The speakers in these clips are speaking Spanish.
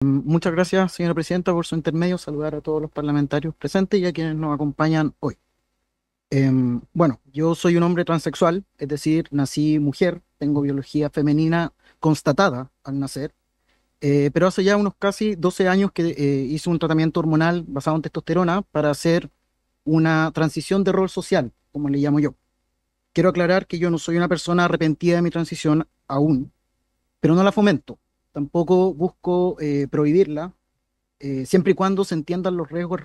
Muchas gracias, señora presidenta, por su intermedio. Saludar a todos los parlamentarios presentes y a quienes nos acompañan hoy. Bueno, yo soy un hombre transexual, es decir, nací mujer, tengo biología femenina constatada al nacer, pero hace ya unos casi 12 años que hice un tratamiento hormonal basado en testosterona para hacer una transición de rol social, como le llamo yo. Quiero aclarar que yo no soy una persona arrepentida de mi transición aún, pero no la fomento. Tampoco busco prohibirla siempre y cuando se entiendan los riesgos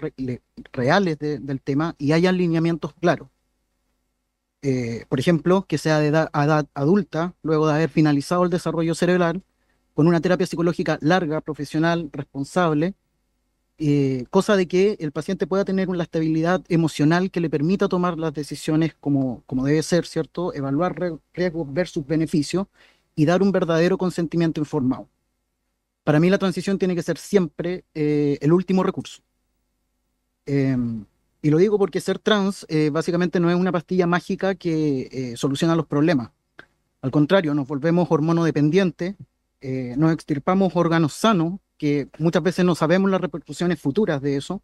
reales del tema y haya alineamientos claros. Por ejemplo, que sea de a edad adulta, luego de haber finalizado el desarrollo cerebral, con una terapia psicológica larga, profesional, responsable, cosa de que el paciente pueda tener la estabilidad emocional que le permita tomar las decisiones como debe ser, ¿cierto? Evaluar riesgos versus beneficios y dar un verdadero consentimiento informado. Para mí la transición tiene que ser siempre el último recurso. Eh, y lo digo porque ser trans básicamente no es una pastilla mágica que soluciona los problemas. Al contrario, nos volvemos hormonodependientes, nos extirpamos órganos sanos, que muchas veces no sabemos las repercusiones futuras de eso,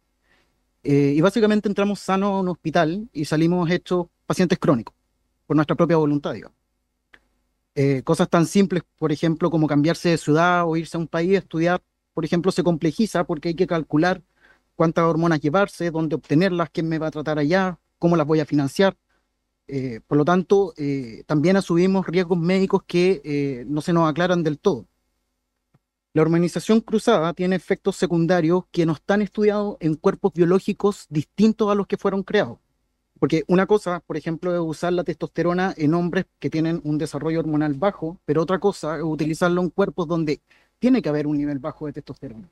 y básicamente entramos sanos a un hospital y salimos hechos pacientes crónicos, por nuestra propia voluntad, digamos. Cosas tan simples, por ejemplo, como cambiarse de ciudad o irse a un país a estudiar, por ejemplo, se complejiza porque hay que calcular cuántas hormonas llevarse, dónde obtenerlas, quién me va a tratar allá, cómo las voy a financiar. Por lo tanto, también asumimos riesgos médicos que no se nos aclaran del todo. La hormonización cruzada tiene efectos secundarios que no están estudiados en cuerpos biológicos distintos a los que fueron creados. Porque una cosa, por ejemplo, es usar la testosterona en hombres que tienen un desarrollo hormonal bajo, pero otra cosa es utilizarlo en cuerpos donde tiene que haber un nivel bajo de testosterona.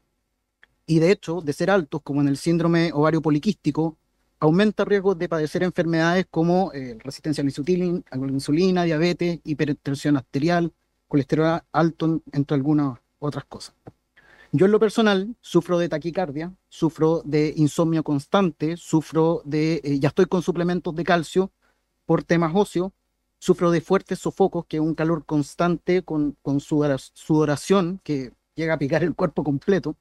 Y de hecho, de ser altos, como en el síndrome ovario poliquístico, aumenta riesgos de padecer enfermedades como resistencia a la insulina, diabetes, hipertensión arterial, colesterol alto, entre algunas otras cosas. Yo en lo personal sufro de taquicardia, sufro de insomnio constante, ya estoy con suplementos de calcio por temas óseos, sufro de fuertes sofocos, que es un calor constante con sudoración que llega a picar el cuerpo completo.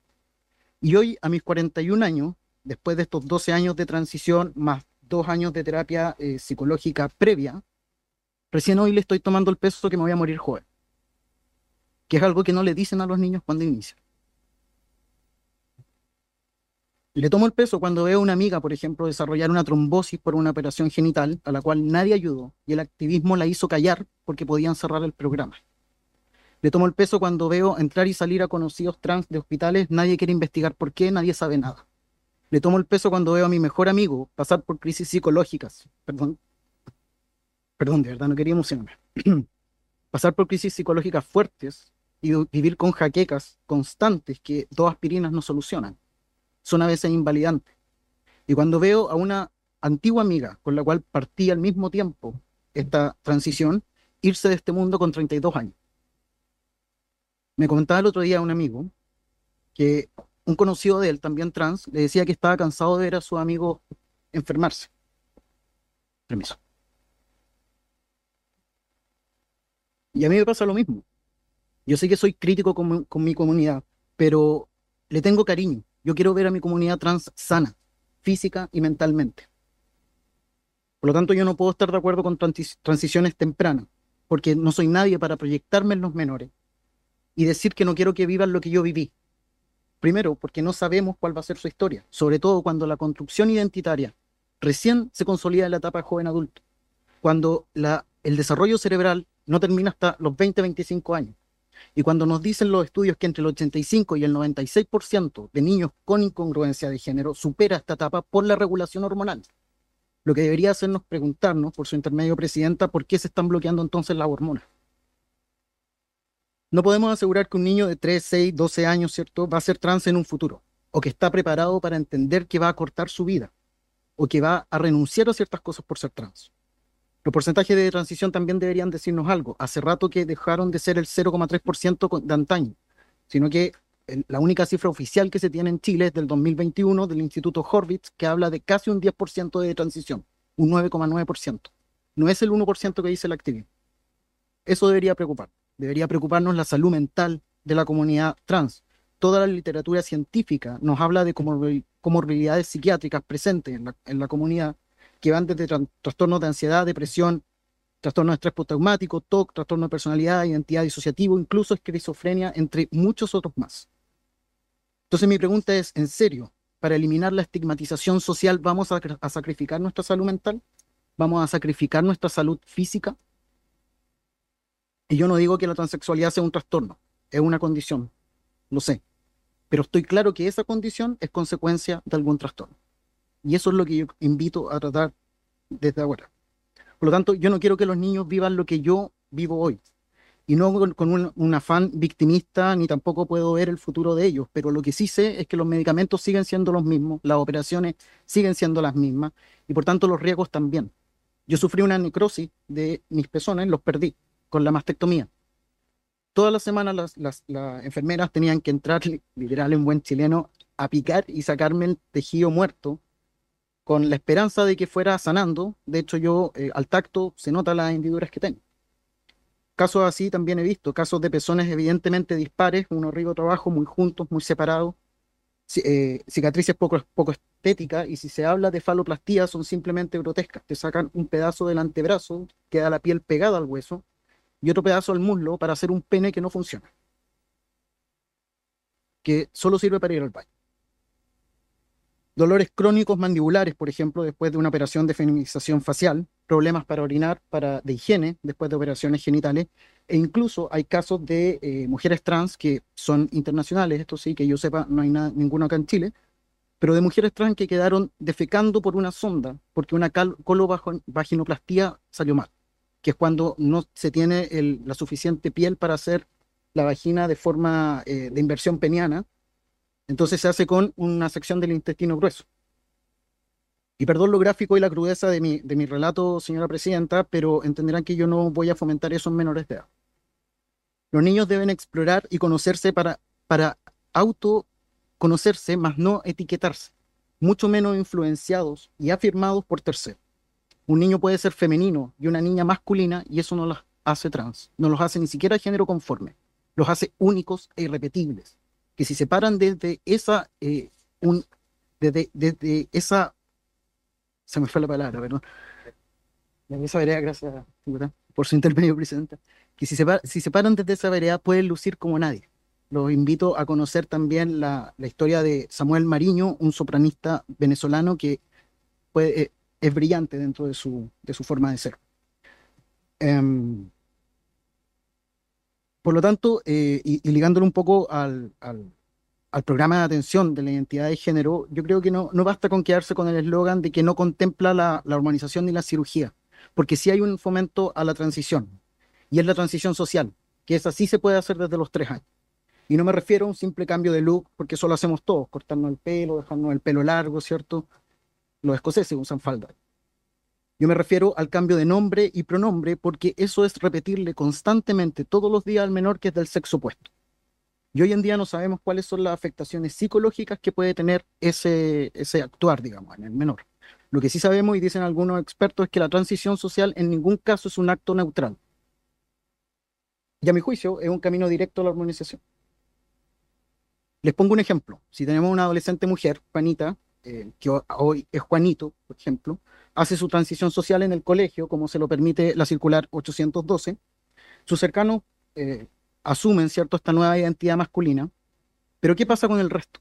Y hoy, a mis 41 años, después de estos 12 años de transición, más 2 años de terapia psicológica previa, recién hoy le estoy tomando el peso que me voy a morir joven, que es algo que no le dicen a los niños cuando inician. Le tomo el peso cuando veo a una amiga, por ejemplo, desarrollar una trombosis por una operación genital a la cual nadie ayudó y el activismo la hizo callar porque podían cerrar el programa. Le tomo el peso cuando veo entrar y salir a conocidos trans de hospitales, nadie quiere investigar por qué, nadie sabe nada. Le tomo el peso cuando veo a mi mejor amigo pasar por crisis psicológicas. Perdón, de verdad no quería emocionarme. Pasar por crisis psicológicas fuertes y vivir con jaquecas constantes que dos aspirinas no solucionan. Son a veces invalidantes. Y cuando veo a una antigua amiga con la cual partí al mismo tiempo esta transición, irse de este mundo con 32 años. Me comentaba el otro día un amigo que un conocido de él, también trans, le decía que estaba cansado de ver a su amigo enfermarse. Permiso. Y a mí me pasa lo mismo. Yo sé que soy crítico con mi comunidad, pero le tengo cariño. Yo quiero ver a mi comunidad trans sana, física y mentalmente. Por lo tanto, yo no puedo estar de acuerdo con transiciones tempranas, porque no soy nadie para proyectarme en los menores y decir que no quiero que vivan lo que yo viví. Primero, porque no sabemos cuál va a ser su historia, sobre todo cuando la construcción identitaria recién se consolida en la etapa joven adulto, cuando el desarrollo cerebral no termina hasta los 20, 25 años. Y cuando nos dicen los estudios que entre el 85 y el 96% de niños con incongruencia de género supera esta etapa por la regulación hormonal, lo que debería hacernos preguntarnos, por su intermedio, presidenta, por qué se están bloqueando entonces las hormonas. No podemos asegurar que un niño de 3, 6, 12 años, ¿cierto?, va a ser trans en un futuro, o que está preparado para entender que va a cortar su vida, o que va a renunciar a ciertas cosas por ser trans. Los porcentajes de transición también deberían decirnos algo. Hace rato que dejaron de ser el 0,3% de antaño, sino que la única cifra oficial que se tiene en Chile es del 2021 del Instituto Horvitz, que habla de casi un 10% de transición, un 9,9%. No es el 1% que dice el activismo. Eso debería preocupar. Debería preocuparnos la salud mental de la comunidad trans. toda la literatura científica nos habla de comorbilidades psiquiátricas presentes en la comunidad, que van desde trastornos de ansiedad, depresión, trastorno de estrés postraumático, TOC, trastorno de personalidad, identidad disociativo, incluso esquizofrenia, entre muchos otros más. Entonces mi pregunta es, ¿en serio, para eliminar la estigmatización social vamos a sacrificar nuestra salud mental? ¿Vamos a sacrificar nuestra salud física? Y yo no digo que la transexualidad sea un trastorno, es una condición, lo sé, pero estoy claro que esa condición es consecuencia de algún trastorno. Y eso es lo que yo invito a tratar desde ahora. Por lo tanto, yo no quiero que los niños vivan lo que yo vivo hoy. Y no con un afán victimista, ni tampoco puedo ver el futuro de ellos, pero lo que sí sé es que los medicamentos siguen siendo los mismos, las operaciones siguen siendo las mismas, y por tanto los riesgos también. Yo sufrí una necrosis de mis pezones, los perdí con la mastectomía. Todas las semanas las enfermeras tenían que entrar, literal en buen chileno, a picar y sacarme el tejido muerto con la esperanza de que fuera sanando. De hecho, yo al tacto se nota las hendiduras que tengo. Casos así también he visto, casos de pezones evidentemente dispares, uno arriba otro abajo, muy juntos, muy separados, cicatrices poco estéticas, y si se habla de faloplastía son simplemente grotescas. Te sacan un pedazo del antebrazo, queda la piel pegada al hueso, y otro pedazo al muslo para hacer un pene que no funciona, que solo sirve para ir al baño. Dolores crónicos mandibulares, por ejemplo, después de una operación de feminización facial, problemas para orinar, de higiene, después de operaciones genitales, e incluso hay casos de mujeres trans que son internacionales, esto sí, que yo sepa, no hay ninguno acá en Chile, pero de mujeres trans que quedaron defecando por una sonda, porque una colobaginoplastía salió mal, que es cuando no se tiene la suficiente piel para hacer la vagina de forma de inversión peniana, entonces se hace con una sección del intestino grueso. Y perdón lo gráfico y la crudeza de mi relato, señora presidenta, pero entenderán que yo no voy a fomentar eso en menores de edad. Los niños deben explorar y conocerse para autoconocerse, más no etiquetarse, mucho menos influenciados y afirmados por terceros. Un niño puede ser femenino y una niña masculina, y eso no los hace trans, no los hace ni siquiera género conforme, los hace únicos e irrepetibles, que si se paran desde esa, desde esa, se me fue la palabra, perdón, desde esa vereda, gracias, diputada, por su intermedio, presidenta, que si se paran desde esa vereda pueden lucir como nadie. Los invito a conocer también la historia de Samuel Mariño, un sopranista venezolano que es brillante dentro de su forma de ser. Em, por lo tanto, y ligándolo un poco al programa de atención de la identidad de género, yo creo que no basta con quedarse con el eslogan de que no contempla la hormonización ni la cirugía, porque sí hay un fomento a la transición, y es la transición social, que esa sí se puede hacer desde los 3 años. Y no me refiero a un simple cambio de look, porque eso lo hacemos todos, cortarnos el pelo, dejarnos el pelo largo, ¿cierto? Los escoceses usan falda. Yo me refiero al cambio de nombre y pronombre, porque eso es repetirle constantemente todos los días al menor que es del sexo opuesto. Y hoy en día no sabemos cuáles son las afectaciones psicológicas que puede tener ese actuar, digamos, en el menor. Lo que sí sabemos, y dicen algunos expertos, es que la transición social en ningún caso es un acto neutral. Y a mi juicio es un camino directo a la hormonización. Les pongo un ejemplo. Si tenemos una adolescente mujer, Juanita, que hoy es Juanito, por ejemplo, hace su transición social en el colegio, como se lo permite la circular 812, sus cercanos asumen, ¿cierto?, esta nueva identidad masculina, pero ¿qué pasa con el resto?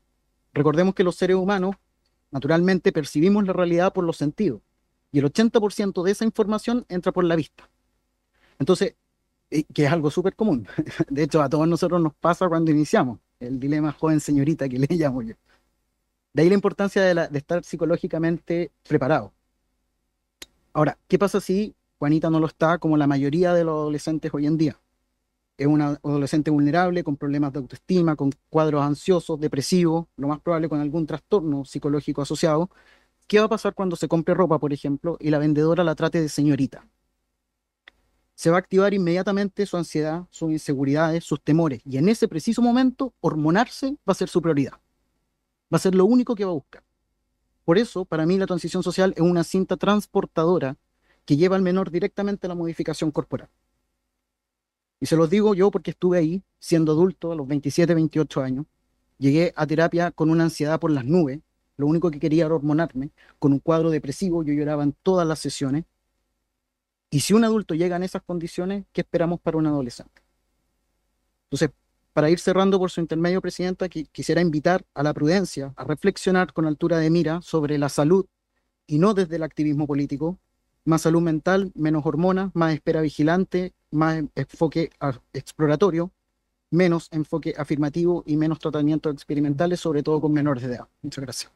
Recordemos que los seres humanos, naturalmente, percibimos la realidad por los sentidos, y el 80% de esa información entra por la vista. Entonces, que es algo súper común. De hecho, a todos nosotros nos pasa cuando iniciamos el dilema joven señorita que le llamo yo. De ahí la importancia de estar psicológicamente preparado. Ahora, ¿qué pasa si Juanita no lo está como la mayoría de los adolescentes hoy en día? Es una adolescente vulnerable, con problemas de autoestima, con cuadros ansiosos, depresivos, lo más probable con algún trastorno psicológico asociado. ¿Qué va a pasar cuando se compre ropa, por ejemplo, y la vendedora la trate de señorita? Se va a activar inmediatamente su ansiedad, sus inseguridades, sus temores, y en ese preciso momento, hormonarse va a ser su prioridad. Va a ser lo único que va a buscar. Por eso, para mí, la transición social es una cinta transportadora que lleva al menor directamente a la modificación corporal. Y se los digo yo porque estuve ahí, siendo adulto, a los 27, 28 años, Llegué a terapia con una ansiedad por las nubes, lo único que quería era hormonarme, con un cuadro depresivo, yo lloraba en todas las sesiones. Y si un adulto llega en esas condiciones, ¿qué esperamos para un adolescente? Entonces, para ir cerrando por su intermedio, Presidenta, quisiera invitar a la prudencia, a reflexionar con altura de mira sobre la salud y no desde el activismo político. Más salud mental, menos hormonas, más espera vigilante, más enfoque exploratorio, menos enfoque afirmativo y menos tratamientos experimentales, sobre todo con menores de edad. Muchas gracias.